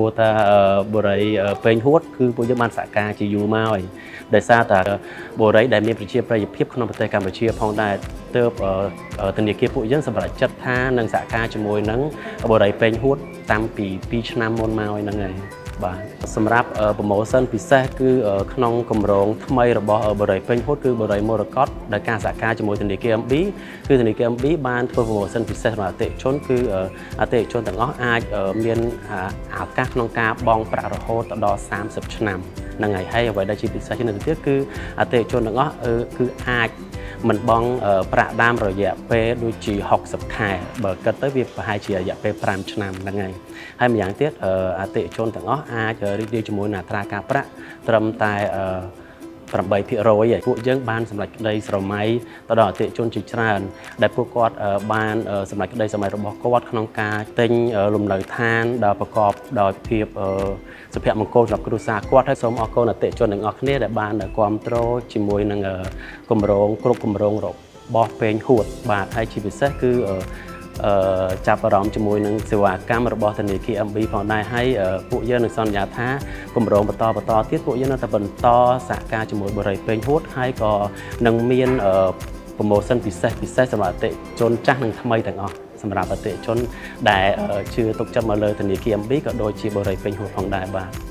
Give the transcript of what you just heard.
ព្រោះថាបុរីពេញហួតគឺពួកយើងបានសហការជាយូរមកហើយដោយសារតែបុរីដែលមានប្រជាប្រិយភាពក្នុងប្រទេសកម្ពុជាផងដែរទើបធនាគារពួកយើងសម្រាប់ចាត់ថានឹងសហការជាមួយនឹងបុរីពេញហួតតាំងពី2ឆ្នាំមុនមកហ្នឹងហើយបាទសម្រាប់ប្រម៉ូសិនពិសេសគឺក្នុងគម្រោងថ្មីរបស់បុរីពេញហួតគឺបុរីមរកតដែលការសហការជាមួយធនាគារ MB គឺធនាគារ MB បានធ្វើប្រម៉ូសិនពិសេសសម្រាប់អតិថិជនគឺអតិថិជនទាំងអស់អាចមានឱកាសក្នុងការបង់ប្រាក់រហូតដល់30ឆ្នាំហ្នឹងហើយអ្វីដែលជាពិសេសជាងនេះទៀតគឺអតិថិជនទាំងអស់គឺអាចមិនបង់ប្រាក់ដើមរយៈពេលដូចជា60ខែបើគិតទៅវាប្រហែលជារយៈពេល5ឆ្នាំហ្នឹងហើយម្យ៉ាងទៀតអតិថិជនទាំងអស់អាចរីករាយជាមួយនឹងអត្រាការប្រាក់ត្រឹមតែ8%ហើយពួកយើងបានសម្រេចក្តីស្រមៃទៅដល់អតិថិជនជាច្រើនដែលពួកគាត់បានសម្រេចក្តីស្រមៃរបស់គាត់ក្នុងការទិញលំនៅឋានដែលប្រកបដោយភាពសុភមង្គលសម្រាប់គ្រួសារគាត់ហើយសូមអរគុណអតិថិជនទាំងអស់គ្នាដែលបានគ្រប់គ្រងជាមួយនឹងគម្រោងគ្រប់គម្រោងរបស់ពេញហួតបាទហើយជាពិសេសគឺចាប់អារម្មណ៍ជាមួយនឹងសេវាកម្មរបស់ធនាគារ MB ផងដែរហើយពួកយើងនឹងសន្យាថាគម្រោងបន្តទៀតពួកយើងនៅតែបន្តសហការជាមួយបុរីពេញហួតហើយក៏នឹងមានប្រម៉ូសិនពិសេសសម្រាប់អតិថិជនចាស់និងថ្មីទាំងអស់សម្រាប់អតិថិជនដែលជឿទុកចិត្តមកលើធនាគារ MB ក៏ដូចជាបុរីពេញហួតផងដែរបាទ